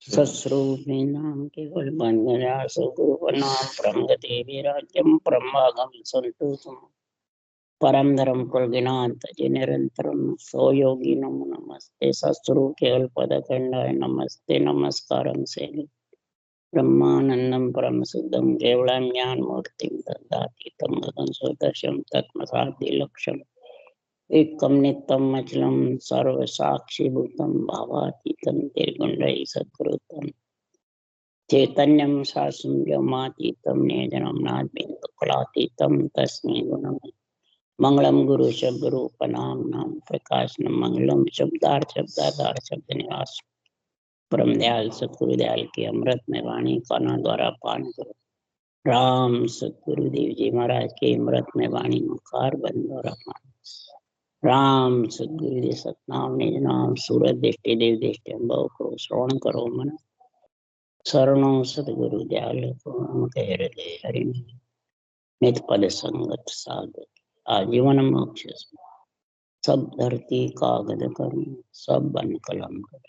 सस्रूपिणां केवल बन्धनासु गुरुवनां प्रमगते विराज्यं प्रमागम संतोषम परम धर्म कुलगिनाथ जी निरंतरम सो योगी नमो नमस्ते सस्रु केवल पदखंडाय नमस्ते नमस्कारं से ब्रह्मानंदम परम शुद्धम केवलम ज्ञान मूर्तिम ददातीतम गगन सदृशम तत्मसादि लक्ष्यम एकम नित्यम अचलम सर्व साक्षी भूतम भावातीतम निर्गुणरहि सद्गुरुतम चैतन्यम शासुम व्योमातीतम निजनम नादबिंदुकलातीतम तस्मै गुणम मंगलम गुरु शब्दरूपनाम नाम प्रकाशनम मंगलम शब्दार्थ शब्द निवास परम दयाल सतगुरु दयाल की अमृत में वाणी काना द्वारा पान करो। राम सतगुरुदेव जी महाराज के अमृत में वाणी मुखार बंद और राम सदगुरुदेव सतनाम निज नाम सूरत दृष्टि देव दृष्टि अनुभव करो श्रवण करो मन शरणों सतगुरु दयाल को कह हृदय हरि नित पद संगत सागर आजीवन मोक्ष सब धरती कागज करूं सब बन कलम कर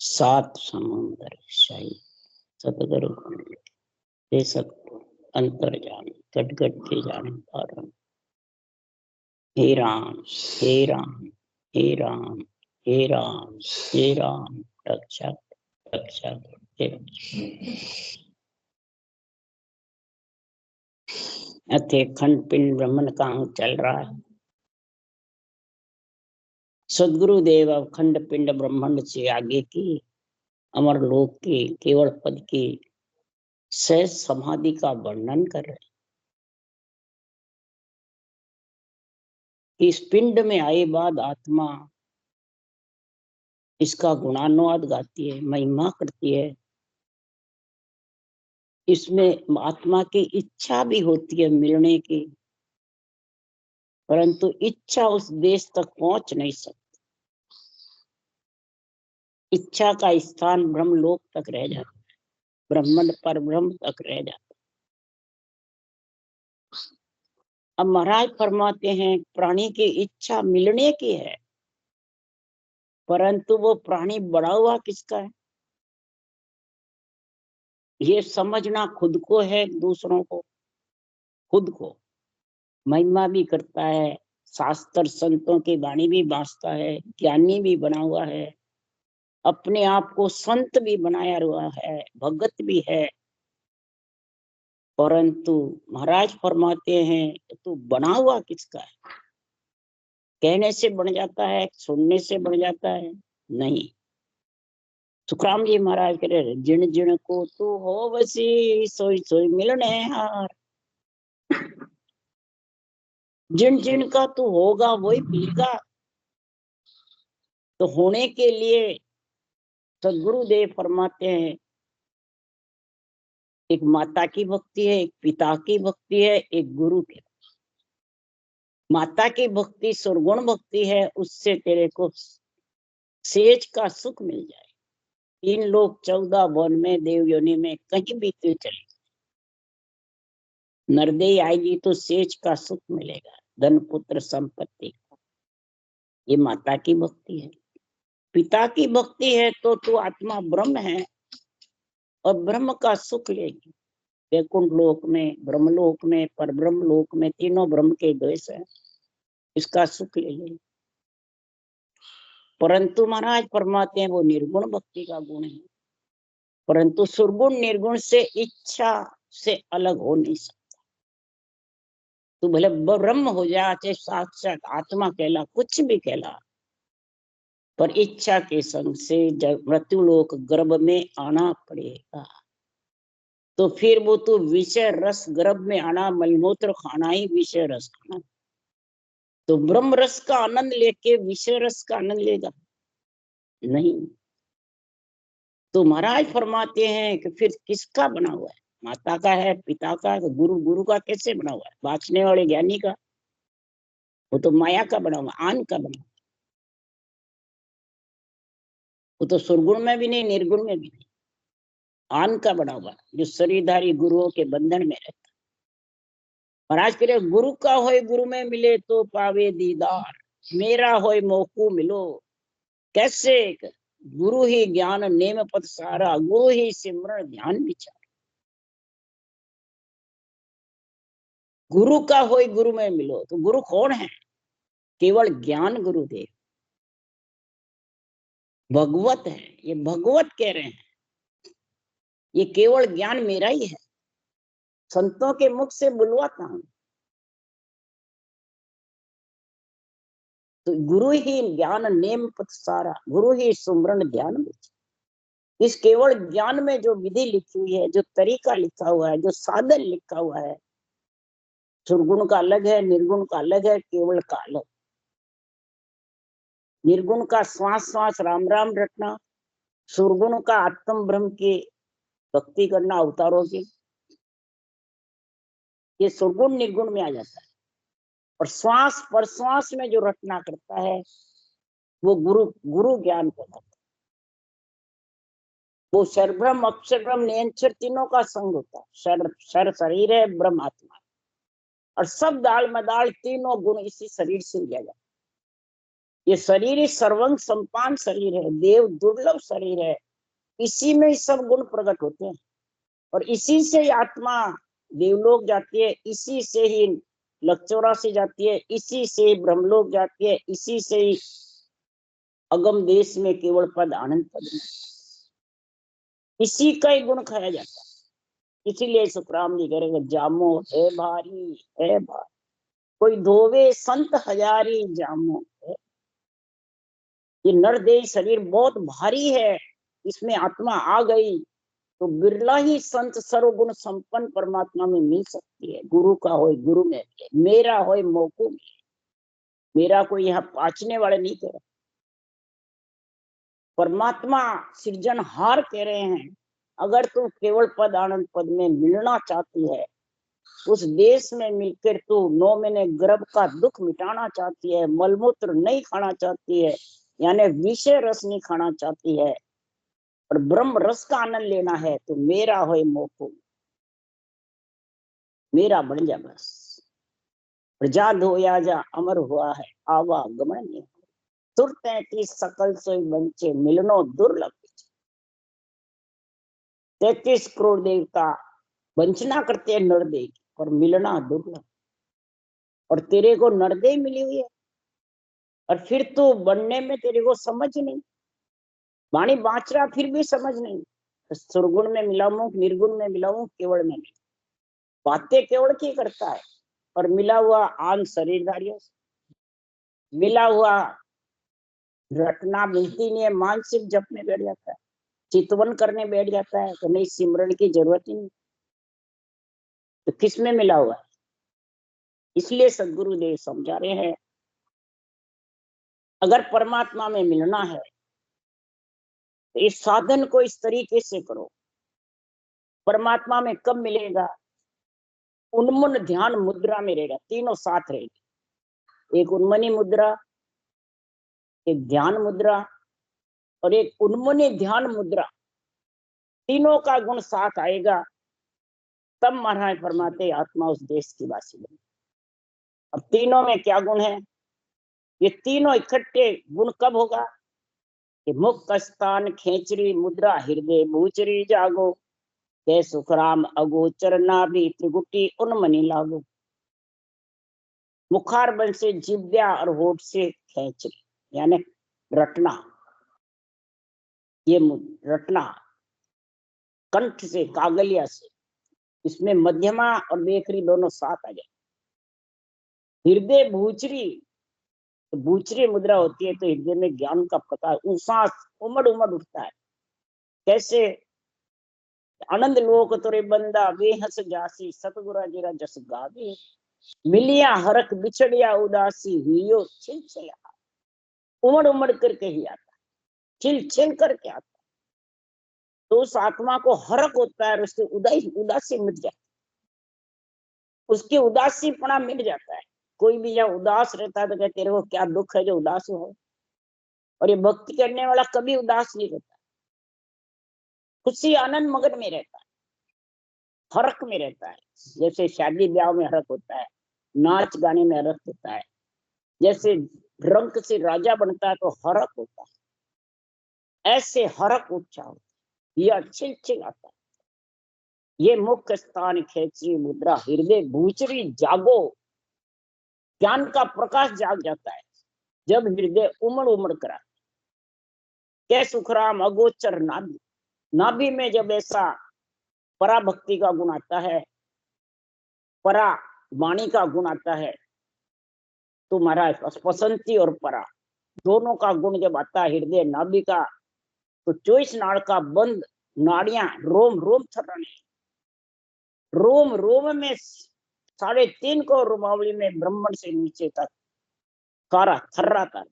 सात समुद्र शाही सतगुरु दे सतगुरु अंतर जान कट कट के जाने कारण हे राम हे राम हे राम हे राम हे राम रक्षा रक्षा अथे खंड पिंड ब्रह्मन का चल रहा है। सदगुरुदेव खंड पिंड ब्रह्मांड से आगे की अमर लोक की केवल पद की सहज समाधि का वर्णन कर रहे। इस पिंड में आए बाद आत्मा इसका गुणानुवाद गाती है, महिमा करती है। इसमें आत्मा की इच्छा भी होती है मिलने की, परंतु इच्छा उस देश तक पहुंच नहीं सकती। इच्छा का स्थान ब्रह्मलोक तक रह जाता है, ब्रह्मांड पर ब्रह्म तक रह जाता है। अब महाराज फरमाते हैं प्राणी की इच्छा मिलने की है, परंतु वो प्राणी बड़ा हुआ किसका है ये समझना खुद को है, दूसरों को खुद को महिमा भी करता है, शास्त्र संतों की वाणी भी बांसता है, ज्ञानी भी बना हुआ है, अपने आप को संत भी बनाया हुआ है, भगत भी है, परंतु महाराज फरमाते हैं तू बना हुआ किसका है? कहने से बन जाता है, सुनने से बन जाता है? नहीं। सुखराम जी महाराज कह रहे जिन जिन को तू हो बसी सोई सोई मिलने हार। जिन जिन का तू होगा वही मिलेगा। तो होने के लिए सदगुरुदेव फरमाते हैं एक माता की भक्ति है, एक पिता की भक्ति है, एक गुरु की। माता की भक्ति सुरगुण भक्ति है, उससे तेरे को सेज का सुख मिल जाए। 3 लोग 14 वन में देव योनि में कहीं भी तू चले, नरदेई आएगी तो सेज का सुख मिलेगा, धन पुत्र संपत्ति का। ये माता की भक्ति है। पिता की भक्ति है तो तू आत्मा ब्रह्म है और ब्रह्म का सुख लेगी। वैकुंठ लोक में, ब्रह्मलोक में, पर ब्रह्म लोक में, तीनों ब्रह्म के द्वेष है, इसका सुख ले लेगी। परंतु महाराज फरमाते हैं वो निर्गुण भक्ति का गुण है, परंतु सुरगुण निर्गुण से इच्छा से अलग हो नहीं सकता। तू भले ब्रह्म हो जा, चाहे साक्षात आत्मा कहला, कुछ भी कहला, पर इच्छा के संग से जब मृत्यु लोक गर्भ में आना पड़ेगा। तो फिर वो तो विषय रस गर्भ में आना, मलमूत्र खाना ही विषय रस खाना। तो ब्रह्म रस का आनंद लेके विषय रस का आनंद लेगा नहीं। तो महाराज फरमाते हैं कि फिर किसका बना हुआ है? माता का है, पिता का, तो गुरु, गुरु का कैसे बना हुआ है? बांचने वाले ज्ञानी का, वो तो माया का बना हुआ, आन का बना हुआ। वो तो सुरगुण में भी नहीं, निर्गुण में भी नहीं, आन का बना हुआ, जो शरीरधारी गुरुओं के बंधन में रहता। महाराज कह रहे गुरु का होए गुरु में मिले तो पावे दीदार, मेरा होए मोकू मिलो। कैसे? गुरु ही ज्ञान नेम पद सारा, गुरु ही सिमरण ध्यान विचार। गुरु का होई गुरु में मिलो। तो गुरु कौन है? केवल ज्ञान गुरुदेव भगवत है। ये भगवत कह रहे हैं, ये केवल ज्ञान मेरा ही है, संतों के मुख से बुलवाता हूं। तो गुरु ही ज्ञान नेम पथ सारा, गुरु ही सुमरण ध्यान विचार। इस केवल ज्ञान में जो विधि लिखी हुई है, जो तरीका लिखा हुआ है, जो साधन लिखा हुआ है, सुरगुण का अलग है, निर्गुण का अलग है, केवल का अलग। निर्गुण का श्वास श्वास राम राम रटना, सुरगुण का आत्म ब्रह्म की भक्ति करना अवतारों की, ये सुरगुण निर्गुण में आ जाता है। और श्वास प्रश्वास में जो रचना करता है वो गुरु गुरु ज्ञान कहलाता है। वो शरब्रह्म अक्षर ब्रह्म नियंचर तीनों का संग होता है। शर शरीर है, ब्रह्म आत्मा है, और सब दाल मदाल तीनों गुण इसी शरीर से लिया जाता है। ये शरीर ही सर्वंग संपान शरीर है, देव दुर्लभ शरीर है, इसी में ही सब गुण प्रकट होते हैं। और इसी से ही आत्मा देवलोक जाती है, इसी से ही लक्षोरा से जाती है, इसी से ही ब्रह्मलोक जाती है, इसी से ही अगम देश में केवल पद आनंद पद में, इसी का ही गुण खाया जाता है। इसीलिए सुखराम जी कह रहे जामो है भारी है भारी, कोई धोवे संत हजारी जामो है। ये नरदेह शरीर बहुत भारी है, इसमें आत्मा आ गई तो बिरला ही संत सर्वगुण संपन्न परमात्मा में मिल सकती है। गुरु का होए गुरु में, मेरा होए मोकू में। मेरा कोई यहाँ पाचने वाले नहीं कह रहे, परमात्मा सृजनहार कह रहे हैं। अगर तू केवल पद आनंद पद में मिलना चाहती है, उस देश में मिलकर तू 9 महीने गर्भ का दुख मिटाना चाहती है, मलमूत्र नहीं खाना चाहती है, यानी विषय रस नहीं खाना चाहती है, और ब्रह्म रस का आनंद लेना है, तो मेरा होए मोको, मेरा बन जा बस। प्रजा धोया जा अमर हुआ है, आवागमन नहीं। तुर 33 सकल सोई बंचे, मिलनो दुर्लभ। 33 करोड़ देवता वंचना करते हैं नरदेह की, और मिलना दुर्लभ। और तेरे को नरदेह मिली हुई है, और फिर तू बनने में तेरे को समझ नहीं, वाणी बाँच रहा फिर भी समझ नहीं। सुरगुण में मिलाऊं, निर्गुण में मिलाऊं, केवल में मिलाऊं, बातें केवल की करता है। और मिला हुआ आन शरीरधारियों से, मिला हुआ रटना मिलती नहीं है, मानसिक जप में बैठ जाता है, चितवन करने बैठ जाता है, तो नहीं सिमरण की जरूरत ही नहीं, तो किस में मिला हुआ है? इसलिए सदगुरुदेव समझा रहे हैं, अगर परमात्मा में मिलना है तो इस साधन को इस तरीके से करो। परमात्मा में कब मिलेगा? उन्मन ध्यान मुद्रा में रहेगा, तीनों साथ रहेगी। एक उन्मनी मुद्रा, एक ध्यान मुद्रा, और एक उन्मनी ध्यान मुद्रा, तीनों का गुण साथ आएगा, तब महाराज फरमाते आत्मा उस देश की वासी बने। अब तीनों में क्या गुण है? ये तीनों इकट्ठे गुण कब होगा? कि मुक्त स्थान खेचरी मुद्रा, हृदय भूचरी जागो, के सुखराम अगोचर नाभि त्रिगुटी उन्मनी लागो। मुखार बल से जिव्या और होठ से खेचरी, यानी रटना, ये रटना कंठ से कागलिया से, इसमें मध्यमा और बेखरी दोनों साथ आ जाए। हृदय भूचरी, तो भूचरी मुद्रा होती है तो हृदय में ज्ञान का प्रकाश उसास उमड़ उमड़ उठता है। कैसे? आनंद लोक तोरे बंदा वे हंस जासी, सतगुरा जीरा जस गावे, मिलिया हरख बिछड़िया उदासी, हियो छिलछिला। उमड़ उमड़ करके ही आता, छिल छिल करके आता, तो उस आत्मा को हरक होता है, उसकी उदासी मिट जाती, उसकी उदासीपना मिट जाता है। कोई भी जब उदास रहता है तो कहते तेरे को क्या दुख है जो उदास हो? और ये भक्ति करने वाला कभी उदास नहीं रहता, खुशी आनंद मगन में रहता है, हरक में रहता है। जैसे शादी ब्याह में हरक होता है, नाच गाने में हरक होता है, जैसे रंग से राजा बनता है तो हरक होता है। ऐसे हरक उच्चारण, ये अच्छी अच्छी आता है। ये मुख्य स्थान खेचरी मुद्रा, हृदय भूचरी जागो, ज्ञान का प्रकाश जाग जाता है जब हृदय उमड़ उमड़ करा। कै सुखराम अगोचर नाभि, नाभि में जब ऐसा पराभक्ति का गुण आता है, परा वाणी का गुण आता है, तो महाराज स्पसंती और परा दोनों का गुण जब आता है हृदय नाभि का, तो 24 नाड़ का बंद नाड़ियां रोम रोम थर्राने, रोम रोम में 3.5 करोड़ रोमावली में ब्रह्मण से नीचे तक सारा थर्राता।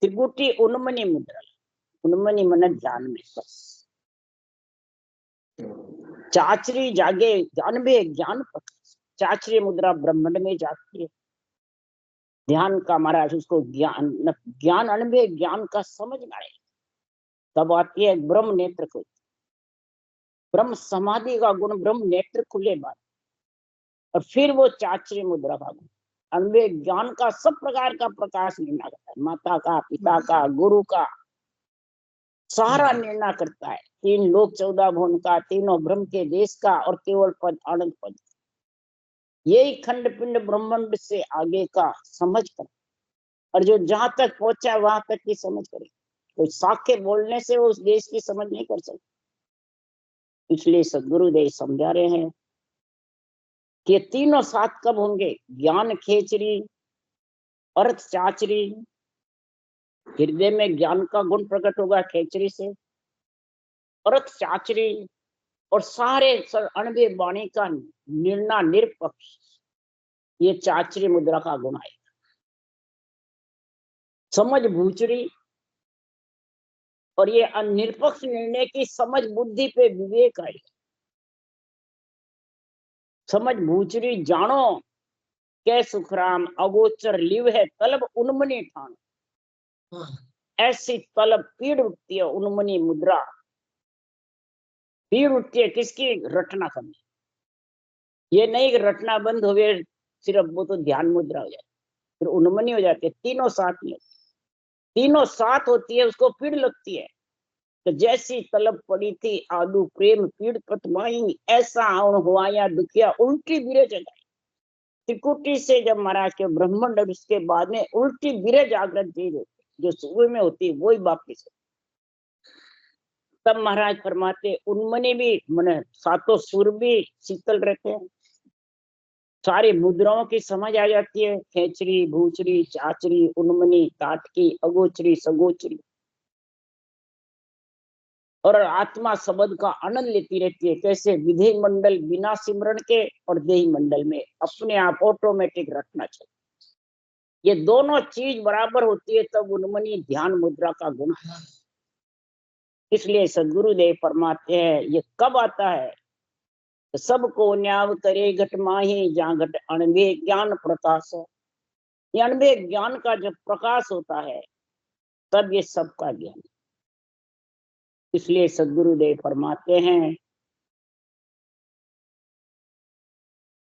त्रिपुटी उन्मनी मुद्रा, उन्मनी मन ध्यान में बस। चाचरी जागे जानबे ज्ञान प्रकाश, चाचरी मुद्रा ब्रह्मांड में जाती है। ध्यान का महाराज उसको ज्ञान ज्ञान अनुभव ज्ञान का समझ में आए, तब आती है ब्रह्म नेत्र को, ब्रह्म समाधि का गुण, ब्रह्म नेत्र खुले बात, और फिर वो चाचरी मुद्रा का गुण अनुभव ज्ञान का सब प्रकार का प्रकाश निर्णय करता है, माता का, पिता का, गुरु का, सारा निर्णय करता है। 3 लोक 14 भुवन का, तीनों ब्रह्म के देश का, और केवल पद आनंद पद, यही खंड पिंड ब्रह्मांड से आगे का समझ कर, और जो जहां तक पहुंचा वहां तक की समझ करे। तो साखे बोलने से वो उस देश की समझ नहीं कर सकते। इसलिए सदगुरुदेव समझा रहे हैं कि ये तीनों साथ कब होंगे, ज्ञान खेचरी, अर्थ चाचरी, हृदय में ज्ञान का गुण प्रकट होगा खेचरी से, अर्थ चाचरी, और सारे अणबे वाणी का निर्णय निरपक्ष, ये चाचरी मुद्रा का गुण है। समझ भूचरी, और ये निरपक्ष निर्णय की समझ बुद्धि पे विवेक आई। समझ भूचरी जानो कै सुखराम अगोचर लिव है, तलब उन्मनी ठान, ऐसी तलब पीड़ उठती है उन्मनी मुद्रा, पीड़ उठती है किसकी, रटना करनी। ये नहीं कि रटना बंद हो गए सिर्फ, वो तो ध्यान मुद्रा हो जाए, फिर उन्मनी हो जाती है। तीनों साथ में, तीनों साथ होती है, उसको पीड़ लगती है। तो जैसी तलब पड़ी थी आदू प्रेम पीड़ पतमाई, ऐसा हुआ या दुखिया उल्टी बिरे जगाई। त्रिकुटी से जब महाराज के ब्रह्मांड, और उसके बाद में उल्टी बिरे जागृत चीज होती, जो सुबह में होती है वही बाकी से। तब महाराज फरमाते उन्मनी भी मने सातों सुर भी शीतल रहते हैं, सारी मुद्राओं की समझ आ जाती है, खेचरी भूचरी चाचरी उन्मनी ताटकी अगोचरी सगोचरी, और आत्मा शब्द का आनंद लेती रहती है। कैसे, विधेय मंडल बिना सिमरण के, और देही मंडल में अपने आप ऑटोमेटिक रखना चाहिए। ये दोनों चीज बराबर होती है तब उन्मनी ध्यान मुद्रा का गुण है। इसलिए सदगुरुदेव फरमाते हैं ये कब आता है, तो सबको न्याव करे घट माही, जहाँ घट अणबे ज्ञान प्रकाश है। ये अणबे ज्ञान का जब प्रकाश होता है तब ये सबका ज्ञान। इसलिए सदगुरुदेव फरमाते हैं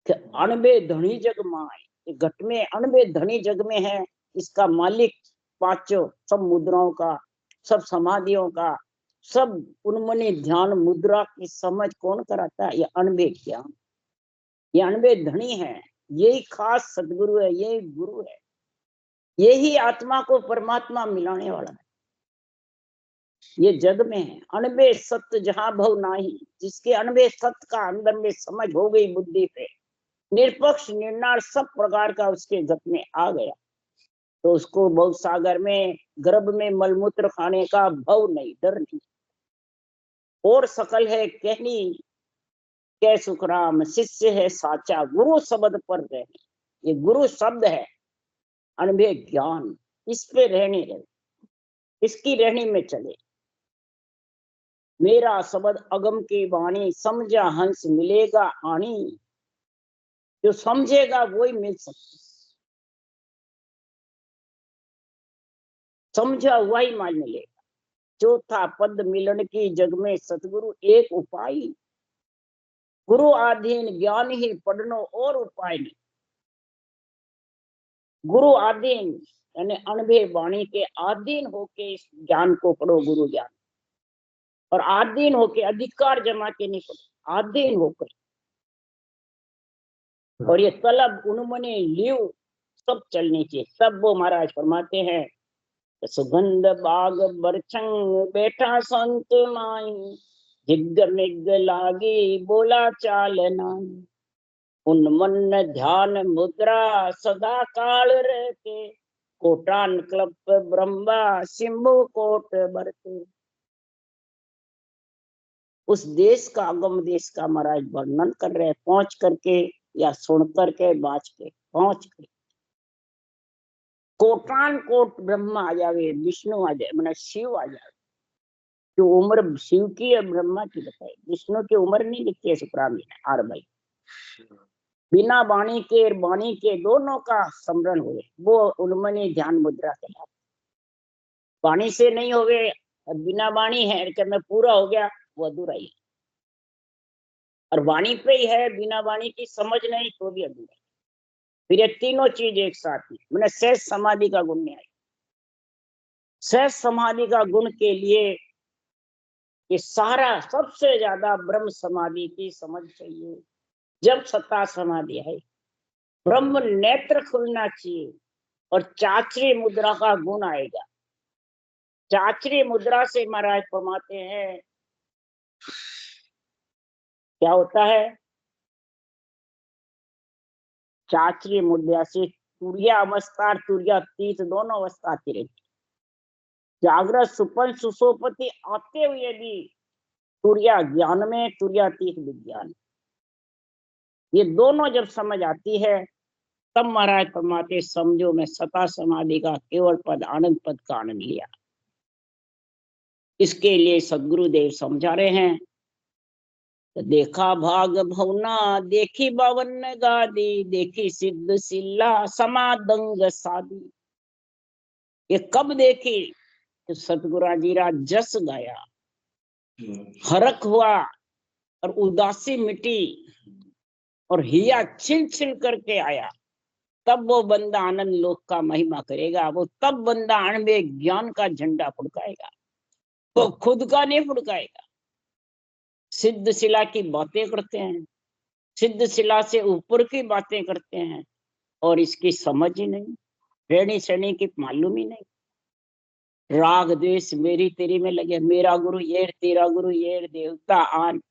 कि अणबे धनी जग माए, घट में अणबे धनी जग में है, इसका मालिक पांचों सब मुद्राओं का, सब समाधियों का, सब उन्मनी ध्यान मुद्रा की समझ कौन कराता है, ये अणबे ज्ञान, ये अणबे धनी है। यही खास सदगुरु है, यही गुरु है, यही आत्मा को परमात्मा मिलाने वाला है। ये जग में है अणबे सत्य जहां भव नाही, जिसके अणबे सत्य का अंदर में समझ हो गई बुद्धि पे, निरपक्ष निर्णय सब प्रकार का उसके जग में आ गया, तो उसको भव सागर में गर्भ में मलमूत्र खाने का भव नहीं, डर नहीं। और सकल है कहनी कै सुखराम, शिष्य है साचा गुरु शब्द पर रहने। ये गुरु शब्द है अनुभव ज्ञान, इस पे रहने रहे, इसकी रहनी में चले। मेरा शब्द अगम की वाणी, समझा हंस मिलेगा आनी, जो समझेगा वही मिल सकता, समझा हुआ ही मान मिलेगा। चौथा पद मिलन की जग में सतगुरु एक उपाय, गुरु आधीन ज्ञान ही पढ़नो और उपाय नहीं। गुरु आधीन यानी अनभे वाणी के आधीन होके इस ज्ञान को पढ़ो, गुरु ज्ञान। और आधीन होके, अधिकार जमा के नहीं पढ़ो, आधीन होकर। और ये तलब उन्मने लिव सब चलनी चाहिए। सब वो महाराज फरमाते हैं, सुगंध बाग बरछंग बैठा संत माई, जिग मिग लागी बोला चाल नाई, उन्मन ध्यान मुद्रा सदा काल रहते, कोटान क्लप ब्रह्मा सिंभु कोट बरते। उस देश का, आगम देश का महाराज वर्णन कर रहे हैं, पहुंच करके या सुन करके, बाज के पहुंच कर। कोटान कोट ब्रह्मा आ जावे, विष्णु आ जाए, मैंने शिव आ जाए। जो उम्र शिव की है ब्रह्मा की बताई, विष्णु की उम्र नहीं लिखी है सुखराम जी ने। आर भाई बिना वाणी के दोनों का स्मरण हुए, वो उन्मनी ध्यान मुद्रा कहलाती। वाणी से नहीं होवे, बिना वाणी है कि मैं पूरा हो गया, वो अधूरा ही है। और वाणी पे ही है, बिना वाणी की समझ नहीं तो भी अधूरा। फिर ये तीनों चीज एक साथ में, मैंने सहज समाधि का गुण नहीं आई। सहज समाधि का गुण के लिए ये सारा सबसे ज्यादा ब्रह्म समाधि की समझ चाहिए। जब सत्ता समाधि है, ब्रह्म नेत्र खुलना चाहिए और चाचरी मुद्रा का गुण आएगा। चाचरी मुद्रा से महाराज फरमाते हैं, क्या होता है? चाचरी मुद्रा से तुरिया अवस्था और तुरियातीत दोनों अवस्था आती रहती। जागृत सुपन सुसोपति आते हुए भी तुरिया ज्ञान में, तुरियातीत विज्ञान, ये दोनों जब समझ आती है, तब महाराज फरमाते समझो मैं सता समाधि का केवल पद, आनंद पद का आनंद लिया। इसके लिए सदगुरुदेव समझा रहे हैं, देखा भाग भवना, देखी बावन गादी, देखी सिद्ध सिल्ला समादंग सादी। ये कब देखी? तो सतगुरु जीरा जस गाया, हरक हुआ और उदासी मिटी और हिया छिल छिल करके आया, तब वो बंदा आनंद लोक का महिमा करेगा। वो तब बंदा अणबे ज्ञान का झंडा फुड़काएगा, वो खुद का नहीं फुड़काएगा। सिद्ध शिला की बातें करते हैं, सिद्ध शिला से ऊपर की बातें करते हैं, और इसकी समझ ही नहीं, रेणी श्रेणी की मालूम ही नहीं। राग द्वेष मेरी तेरी में लगे, मेरा गुरु ये, तेरा गुरु ये, देवता आन।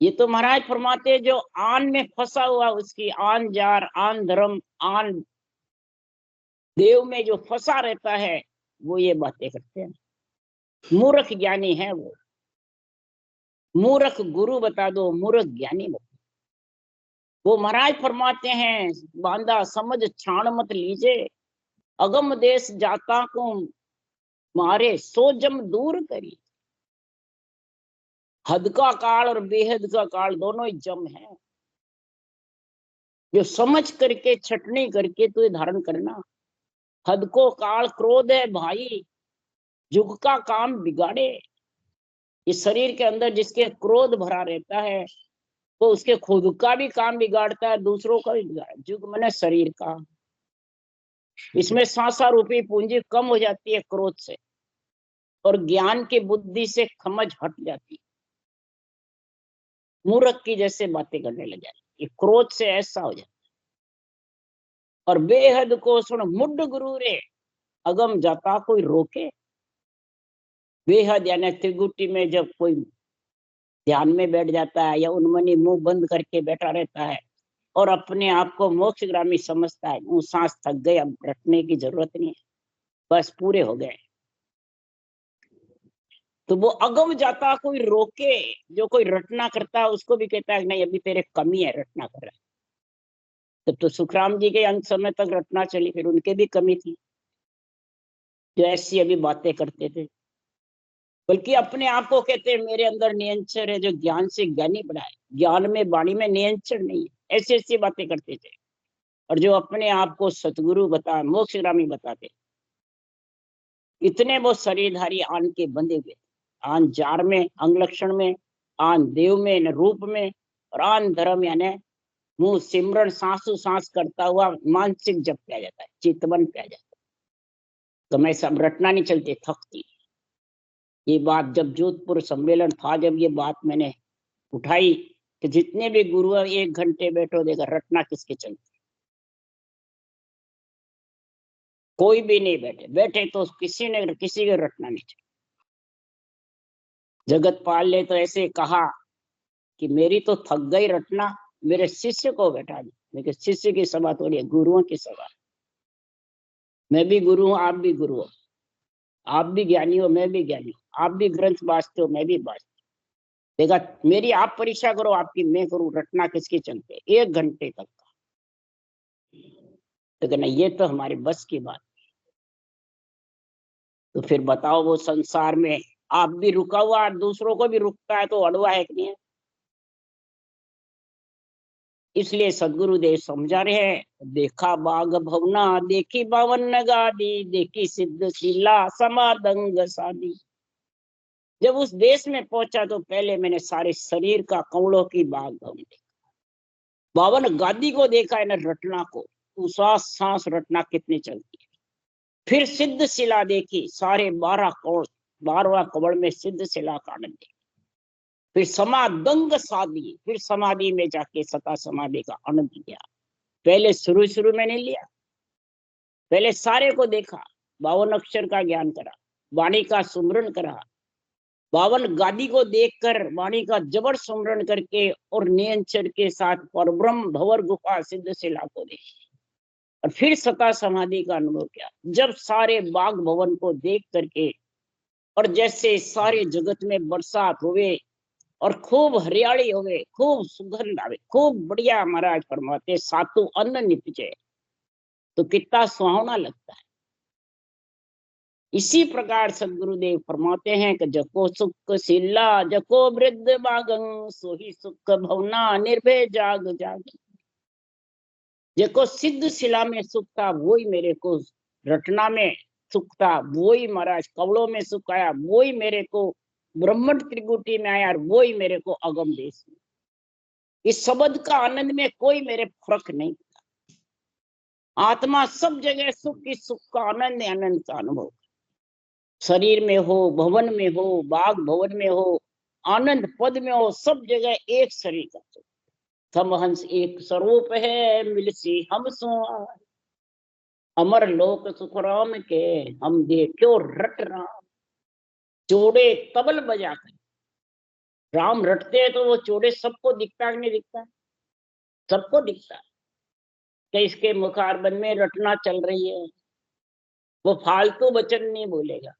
ये तो महाराज फरमाते जो आन में फंसा हुआ, उसकी आन जार, आन धर्म, आन देव में जो फंसा रहता है, वो ये बातें करते हैं। मूर्ख ज्ञानी है वो। मूर्ख गुरु बता दो, मूर्ख ज्ञानी बता दो। वो महाराज फरमाते हैं, बांधा समझ छाण मत लीजे, अगम देश जाता को मारे सो जम दूर करी। हद का काल और बेहद का काल दोनों ही जम है। जो समझ करके छटनी करके तुझे धारण करना। हद को काल क्रोध है भाई, जुग का काम बिगाड़े। इस शरीर के अंदर जिसके क्रोध भरा रहता है, वो उसके खुद का भी काम बिगाड़ता है, दूसरों का भी बिगाड़ता। जुग मने शरीर का। इसमें सांसा रूपी पूंजी कम हो जाती है क्रोध से, और ज्ञान की बुद्धि से समझ हट जाती है। मूर्ख की जैसे बातें करने लग जाती है, क्रोध से ऐसा हो जाता है। और बेहद को सुन मुड गुरु रे, अगम जाता कोई रोके। बेहद यानी त्रिगुटी में जब कोई ध्यान में बैठ जाता है या उन्मनी मुंह बंद करके बैठा रहता है और अपने आप को मोक्षगामी समझता है, वो सांस थक गए, अब रटने की जरूरत नहीं है, बस पूरे हो गए, तो वो अगम जाता कोई रोके। जो कोई रटना करता है उसको भी कहता है नहीं अभी तेरे कमी है, रटना कर रहा है। तब तो सुखराम जी के अंत समय तक रटना चली, फिर उनके भी कमी थी जो ऐसी अभी बातें करते थे। बल्कि अपने आप को कहते हैं मेरे अंदर नियंत्रण है, जो ज्ञान से ज्ञानी बनाए। ज्ञान में वाणी में नियंत्रण नहीं है, ऐसी ऐसी बातें करते थे। और जो अपने आप को सतगुरु बता, मोक्षगामी बताते, इतने वो शरीरधारी आन के बंधे हुए, आन जार में, अंग लक्षण में, आन देव में, रूप में, और आन धर्म यानी मुंह सिमरन सांसों सांस करता हुआ मानसिक जप किया जाता है, चितवन किया जाता है। तो मैं सब रटना नहीं चलते, थकती। ये बात जब जोधपुर सम्मेलन था, जब ये बात मैंने उठाई कि जितने भी गुरु 1 घंटे बैठो, देखा रटना किसके चलते, कोई भी नहीं बैठे, बैठे तो किसी ने किसी के रटना नहीं चाहिए। जगत पाल ने तो ऐसे कहा कि मेरी तो थक गई रटना, मेरे शिष्य को बैठा दे। लेकिन शिष्य की सभा थोड़ी है, गुरुओं की सभा। मैं भी गुरु हूँ, आप भी गुरु हो, आप भी ज्ञानी हो, मैं भी ज्ञानी हूँ, आप भी ग्रंथ बांचते हो, मैं भी बांचती। देखा, मेरी आप परीक्षा करो, आपकी मैं करूँ, रटना किसके चलते 1 घंटे तक का। लेकिन ये तो हमारे बस की बात। तो फिर बताओ, वो संसार में आप भी रुका हुआ, दूसरों को भी रुकता है, तो अड़वा है कि नहीं है? इसलिए सदगुरुदेव समझा रहे हैं, देखा बाग भवना, देखी बावन गादी, देखी सिद्ध शिला समादंग सादी। जब उस देश में पहुंचा तो पहले मैंने सारे शरीर का कमलों की बाग भवन देखा, 52 गादी को देखा है ना, रटना को, उसास सांस रटना कितनी चलती है। फिर सिद्ध शिला देखी, सारे 12 कवड़, 12वां कवड़ में सिद्ध शिला का आनंद देखा। फिर समादंग साधी, फिर समाधि में जाके सता समाधि का आनंद लिया। पहले शुरू में नहीं लिया, पहले सारे को देखा, 52 अक्षर का ज्ञान करा, वाणी का सुमरण करा, 52 गादी को देखकर वाणी का जबर सुमरण करके और नियंचर के साथ परब्रह्म भंवर गुफा सिद्ध शिला को देखी, और फिर सता समाधि का अनुभव किया। जब सारे बाग भवन को देख करके, और जैसे सारे जगत में बरसात हुए और खूब हरियाली होवे, खूब सुगंध आवे, खूब बढ़िया महाराज फरमाते, सातु अन्न निपजे, तो कितना सुहावना लगता है। इसी प्रकार सदगुरुदेव फरमाते हैं कि जको सुख शिला, जको वृद्ध बागं, सोही सुख भवना निर्भय जाग जाग। जको सिद्ध शिला में सुख था, वही मेरे को रटना में सुख था, वही महाराज कवड़ों में सुख आया, वही मेरे को ब्रह्मंड त्रिगुटी में आया, और वही मेरे को अगम देश में। इस शब्द का आनंद में कोई मेरे फर्क नहीं था। आत्मा सब जगह सुख, की सुख का आनंद, आनंद का अनुभव, शरीर में हो, भवन में हो, बाग भवन में हो, आनंद पद में हो, सब जगह एक शरीर का सुख। थम हंस एक स्वरूप है, मिलसी हम सो अमर लोक सुख राम के, हम देखो रट राम। चोड़े तबल बजा कर राम रटते हैं, तो वो चोड़े सबको दिखता नहीं दिखता? सबको दिखता है कि इसके मुखारबंद में रटना चल रही है। वो फालतू वचन नहीं बोलेगा,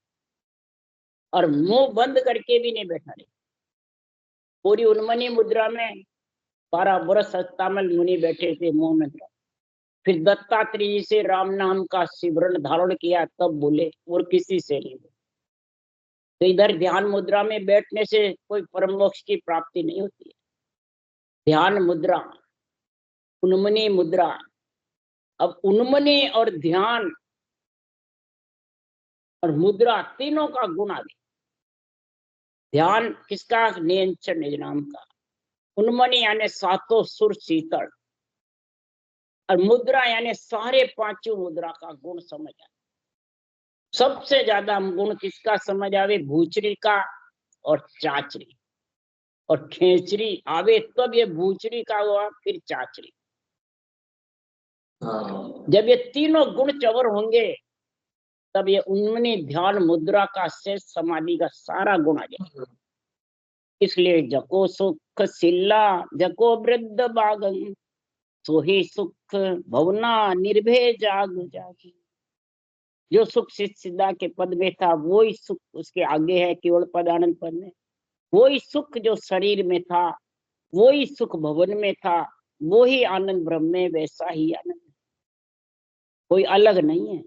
और मुंह बंद करके भी नहीं बैठा रहेगा। पूरी उन्मनी मुद्रा में 12 वर्ष अष्टामल मुनि बैठे थे, मुंह में। फिर दत्तात्रेय से राम नाम का सिमरन धारण किया, तब बोले, और किसी से नहीं बोले। तो इधर ध्यान मुद्रा में बैठने से कोई परम मोक्ष की प्राप्ति नहीं होती है। ध्यान मुद्रा, उन्मनी मुद्रा। अब उन्मनी और ध्यान और मुद्रा तीनों का गुण आ गया। ध्यान किसका? नियंत्रण निज नाम का। उन्मनी यानी सातों सुर शीतल, और मुद्रा यानी सारे पांचों मुद्रा का गुण समझ आए। सबसे ज्यादा गुण किसका समझ आवे? भूचरी का और चाचरी, और खेचरी आवे तब ये भूचरी का हुआ, फिर चाचरी। जब ये तीनों गुण चवर होंगे, तब ये उन्मनी ध्यान मुद्रा का शेष समाधि का सारा गुण आ जाएगा। इसलिए जको सुख शिला, जको वृद्ध बागन, सोही सुख भवना निर्भय जाग जागी। जो सुख सिद्धा के पद में था, वही सुख उसके आगे है केवल पद आनंद पद में। वही सुख जो शरीर में था, वही सुख भवन में था, वही आनंद ब्रह्म में, वैसा ही आनंद, कोई अलग नहीं है।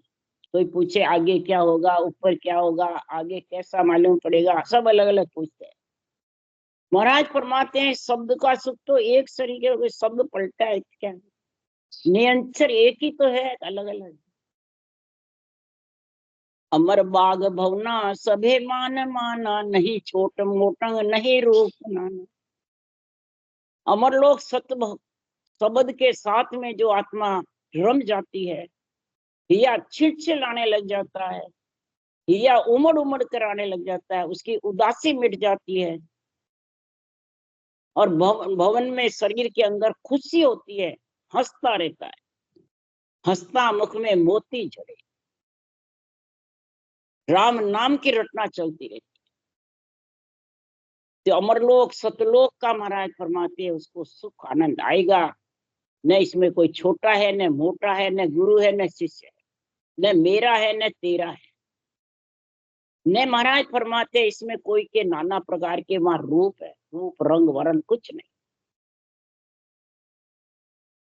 कोई पूछे आगे क्या होगा, ऊपर क्या होगा, आगे कैसा मालूम पड़ेगा, सब अलग अलग पूछते हैं। महाराज फरमाते हैं, शब्द का सुख तो एक शरीर के, शब्द पलटा है क्या? नियंत्रण एक ही तो है, अलग अलग। अमर बाग भवना, सभे मान माना, नहीं छोट मोटंग नहीं रूप नाना। अमर लोग शब्द के साथ में जो आत्मा रम जाती है, या छिड़छिड़ाने लग जाता है, या उमड़ उमड़ कर आने लग जाता है, उसकी उदासी मिट जाती है और भवन में शरीर के अंदर खुशी होती है, हंसता रहता है, हंसता मुख में मोती झरे, राम नाम की रटना चलती रहती है। तो अमरलोक सतलोक का महाराज फरमाते हैं उसको सुख आनंद आएगा। न इसमें कोई छोटा है, न मोटा है, न गुरु है, न शिष्य है, न मेरा है, न तेरा है। ने महाराज फरमाते इसमें कोई के नाना प्रकार के वहां रूप है, रूप रंग वर्ण कुछ नहीं।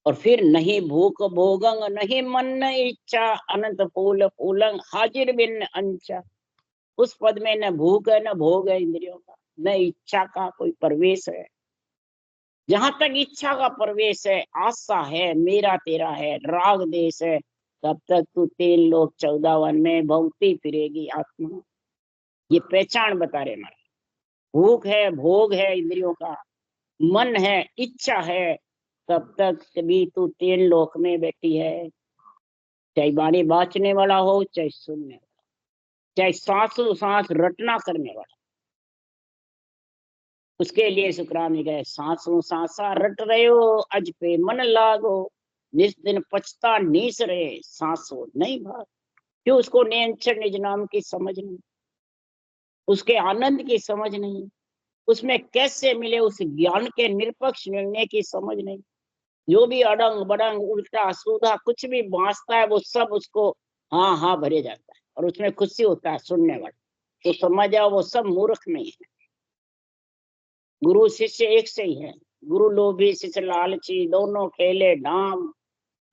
और फिर नहीं भूख भोगंग, नहीं मन न इच्छा, अनंत फूल फूलंग, हाजिर बिन अंचा। उस पद में न भूख है, न भोग है इंद्रियों का, न इच्छा का कोई प्रवेश है। जहां तक इच्छा का प्रवेश है, आशा है, मेरा तेरा है, राग देश है, तब तक तू 3 लोक 14 वन में भौंकती फिरेगी आत्मा। ये पहचान बता रहे हमारे। भूख है, भोग है इंद्रियों का, मन है, इच्छा है, तब तक कभी तू 3 लोक में बैठी है। चाहे बाणी बाचने वाला हो, चाहे सुनने वाला, चाहे सांसों सांस रटना करने वाला, उसके लिए सुखराम जी गए, सांसों सांसा रट रहे हो, अज पे मन लागो, निस दिन पछता नीस रहे, सांसों नहीं भाग। क्यों? उसको नियंत्रण निज नाम की समझ नहीं, उसके आनंद की समझ नहीं, उसमें कैसे मिले उस ज्ञान के निरपक्ष निर्णय की समझ नहीं। जो भी अड़ंग बड़ंग उल्टा सूधा कुछ भी बांसता है, वो सब उसको हाँ हाँ भरे जाता है और उसमें खुशी होता है सुनने वाला। तो समझ जाओ वो सब मूर्ख नहीं है। गुरु शिष्य एक से ही है। गुरु लोभी शिष्य लालची, दोनों खेले ढाम,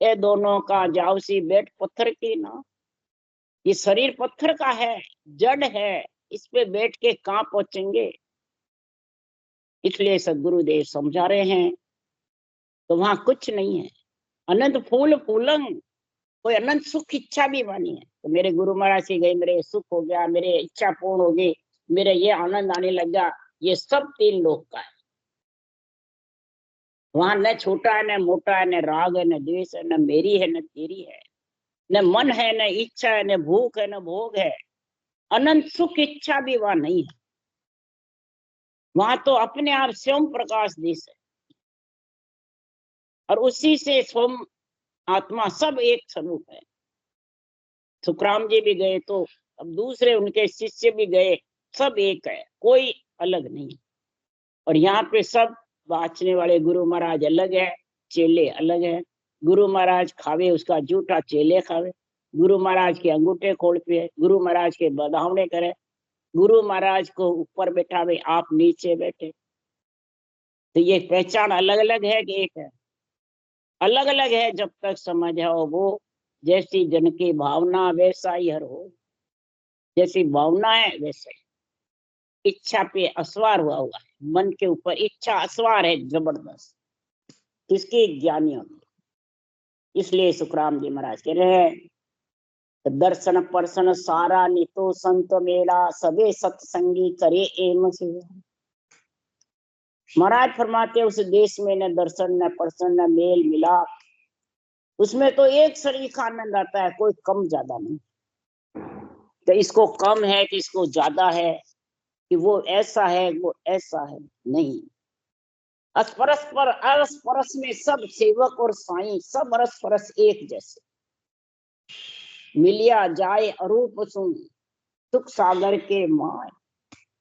ये दोनों का जावसी बैठ पत्थर की ना। ये शरीर पत्थर का है, जड़ है, इस पे बैठ के कहाँ पहुंचेंगे। इसलिए सदगुरुदेव समझा रहे हैं, तो वहां कुछ नहीं है। अनंत फूल फूलंग, कोई अनंत सुख इच्छा भी मानी है। तो मेरे गुरु महाराज की गई, मेरे सुख हो गया, मेरे इच्छा पूर्ण हो गई, मेरे ये आनंद आने लगा, ये सब 3 लोक का है। वहां न छोटा है, न मोटा है, न राग है, न द्वेष है, न मेरी है, न तेरी है, न मन है, न इच्छा है, न भूख है, न भोग है। अनंत सुख इच्छा भी वहां नहीं है। वहां तो अपने आप स्वयं प्रकाश देश है और उसी से स्वयं आत्मा सब एक स्वरूप है। सुखराम जी भी गए तो अब दूसरे उनके शिष्य भी गए, सब एक है, कोई अलग नहीं। और यहाँ पे सब बाँचने वाले गुरु महाराज अलग है, चेले अलग है। गुरु महाराज खावे उसका जूठा, चेले खावे। गुरु महाराज के अंगूठे खोल पे, गुरु महाराज के बधावने करे, गुरु महाराज को ऊपर बैठावे, आप नीचे बैठे। तो ये पहचान अलग अलग है कि एक है? अलग अलग है। जब तक समझ आओ वो, जैसी जन की भावना वैसा ही हर हो। जैसी भावना है वैसे इच्छा पे असवार हुआ है, मन के ऊपर इच्छा असवार है जबरदस्त, किसकी? ज्ञानियों की। इसलिए सुखराम जी महाराज कह रहे हैं, दर्शन परसन सारा नितो संत मेला, सबे सत्संगी करे एम से। महाराज फरमाते उस देश में न दर्शन, न परसन, न मेल मिलाप, उसमें तो एक शरीर का आनंद आता है, कोई कम ज्यादा नहीं। तो इसको कम है कि इसको ज्यादा है, कि वो ऐसा है वो ऐसा है, नहीं। परस्पर अरस में सब सेवक और साईं सब अरस एक जैसे। मिलिया जाए अरूप सुन, सुख सागर के माय।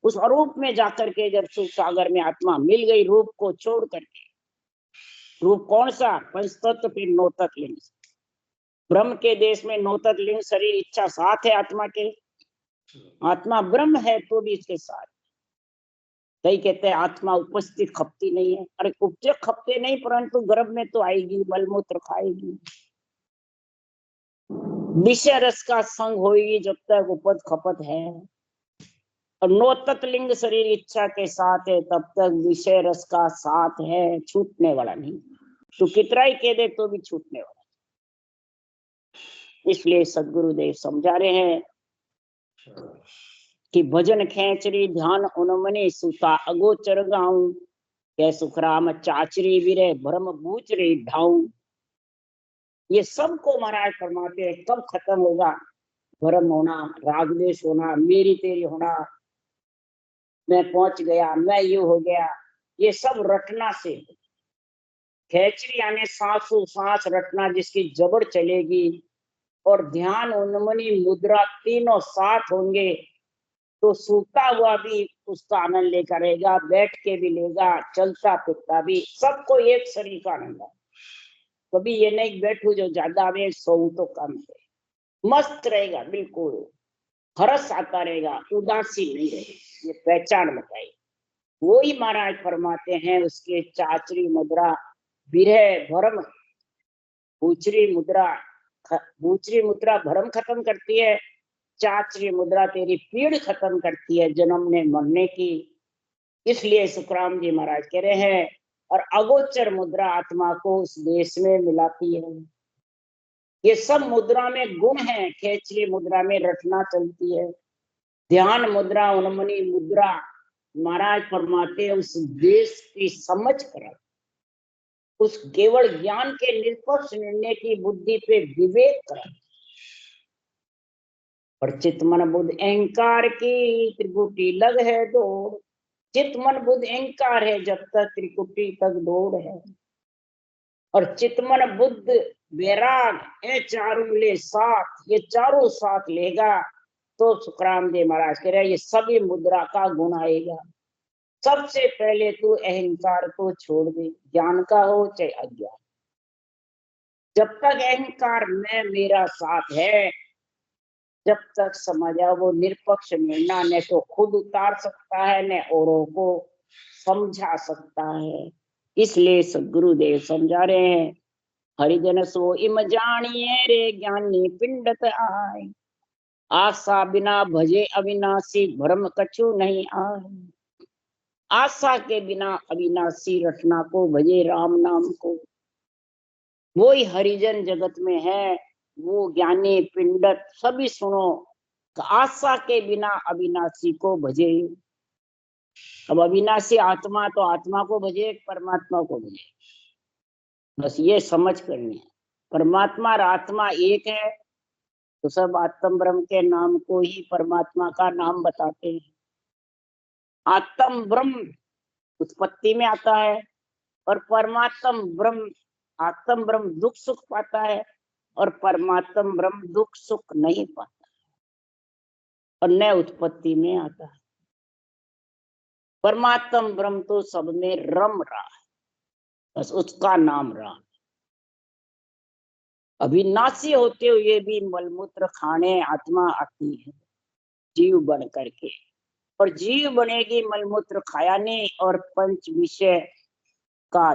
उस अरूप में जाकर के जब सुख सागर में आत्मा मिल गई, रूप को छोड़ करके। रूप कौन सा? पंचतत्व, फिर नौतक लिंग। ब्रह्म के देश में नौतक लिंग शरीर इच्छा साथ है आत्मा के। आत्मा ब्रह्म है तो भी इसके साथ। कई कहते हैं आत्मा उपस्थित खपती नहीं है। अरे उपजे खपते नहीं, परंतु गर्भ में तो आएगी, मलमूत्र खाएगी, विषय रस का संग होगी जब तक उपज खपत है। और नौ तत्लिंग शरीर इच्छा के साथ है, तब तक विषय रस का साथ है, छूटने वाला नहीं। तो कितना ही कह दे तो भी छूटने वाला। इसलिए सदगुरुदेव समझा रहे हैं कि भजन खेचरी ध्यान उन्मने, सूता अगोचर गाऊं, के सुखराम चाचरी वीरे भरम बूचरी ढाऊ। ये सबको महाराज फरमाते हैं कब खत्म होगा? भरम होना, रागदेश होना, मेरी तेरी होना, मैं पहुंच गया, मैं यू हो गया, ये सब रटना से। खेचरी यानी सांसों सांस रटना, जिसकी जबड़ चलेगी और ध्यान उन्मनी मुद्रा तीनों साथ होंगे तो सूता हुआ भी उसका आनंद लेकर रहेगा, बैठ के भी लेगा, चलता फिरता भी, सबको एक शरीर का आनंद है। कभी ये नहीं बैठू जो ज्यादा में सोऊं तो कम है, मस्त रहेगा, बिल्कुल हर्ष आता रहेगा, उदासी नहीं रहेगी, ये पहचान बताई। वो ही महाराज फरमाते हैं उसके चाचरी मुद्रा विरह भरम, भूचरी मुद्रा, भूचरी मुद्रा भरम खत्म करती है, चाचरी मुद्रा तेरी पीड़ खत्म करती है जन्मने मरने की। इसलिए सुखराम जी महाराज कह रहे हैं, और अगोचर मुद्रा आत्मा को उस देश में मिलाती है। ये सब मुद्रा में गुण है। खेचरी मुद्रा में रटना चलती है, ध्यान मुद्रा, उन्मनी मुद्रा महाराज फरमाते हैं उस देश की समझ कर, उस केवल ज्ञान के निष्पक्ष निर्णय की बुद्धि पे विवेक कर, और चित मन बुद्ध अहंकार की त्रिकुटी लग है दौड़। चित मन बुद्ध अहंकार है जब तक त्रिकुटी तक दौड़ है, और चित मन बुद्ध वैराग ये चारों ले साथ, ये चारों साथ लेगा तो सुखराम जी महाराज कह रहे ये सभी मुद्रा का गुण आएगा। सबसे पहले तू अहंकार को छोड़ दे, ज्ञान का हो चाहे अज्ञान। जब तक अहंकार में मेरा साथ है, जब तक समझा वो निरपक्ष निर्णय न तो खुद उतार सकता है न औरों को समझा सकता है। इसलिए सदगुरुदेव समझा रहे हैं, हरिजन सो इम जानिए रे ज्ञानी पिंडत आए। आशा बिना भजे अविनाशी भ्रम कछु नहीं आए। आशा के बिना अविनाशी रटना को भजे राम नाम को, वो ही हरिजन जगत में है, वो ज्ञानी पिंडत सभी सुनो। आशा के बिना अविनाशी को भजे। अब अविनाशी आत्मा तो आत्मा को भजे, परमात्मा को भजे, बस ये समझ करनी है। परमात्मा और आत्मा एक है तो सब आत्म ब्रह्म के नाम को ही परमात्मा का नाम बताते हैं। आत्म ब्रह्म उत्पत्ति में आता है, और परमात्म ब्रह्म, आत्म ब्रह्म दुख सुख पाता है, और परमात्म ब्रह्म दुख सुख नहीं पाता और न उत्पत्ति में आता है। परमात्म ब्रह्म तो सब में रम रहा है, बस उसका नाम राम। अविनाशी होते हुए भी मलमूत्र खाने आत्मा आती है जीव बन करके, और जीव बनेगी मलमूत्र खाया नहीं, और पंच विषय का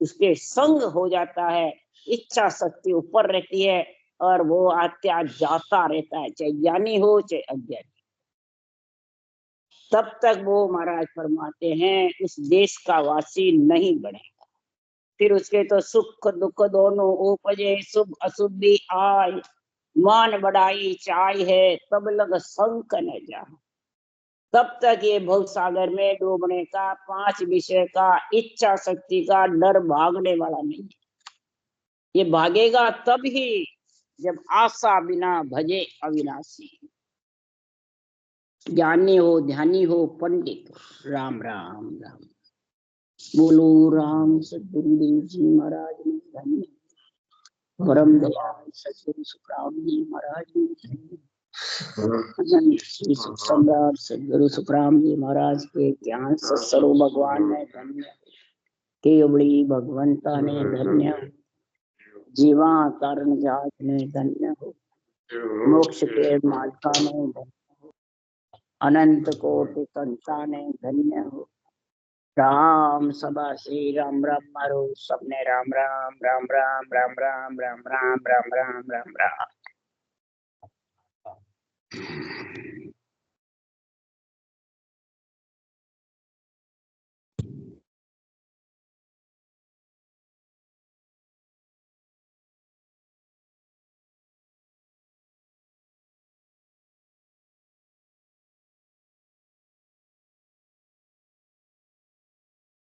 उसके संग हो जाता है, इच्छा शक्ति ऊपर रहती है और वो आत्या जाता रहता है, चाहे ज्ञानी हो चाहे अज्ञानी। तब तक वो महाराज फरमाते हैं उस देश का वासी नहीं बनेगा। फिर उसके तो सुख दुख दोनों उपजे, शुभ अशुभ भी आए। मान बढ़ाई चाय है तब लग संक न जा। तब तक ये भव सागर में डूबने का, पांच विषय का, इच्छा शक्ति का डर भागने वाला नहीं। ये भागेगा तब ही जब आशा बिना भजे अविनाशी। ज्ञानी हो, ध्यानी हो, पंडित हो। राम राम राम। बोलो राम सदगुरुदेव जी महाराज ने धन्य, परम दयाल सदगुरु सुखराम जी महाराज ने धन्य, श्री सुख सम्राट सदगुरु सुखराम जी महाराज के ज्ञान सत्सरो भगवान ने धन्य, केवड़ी भगवंता ने धन्य, जीवा कारण जात ने धन्य हो, मोक्ष के मालका ने धन्य हो, अनंत कोटि संता ने धन्य हो। राम सभा श्री राम राम मारो सबने राम राम राम राम राम राम राम राम राम राम राम राम राम।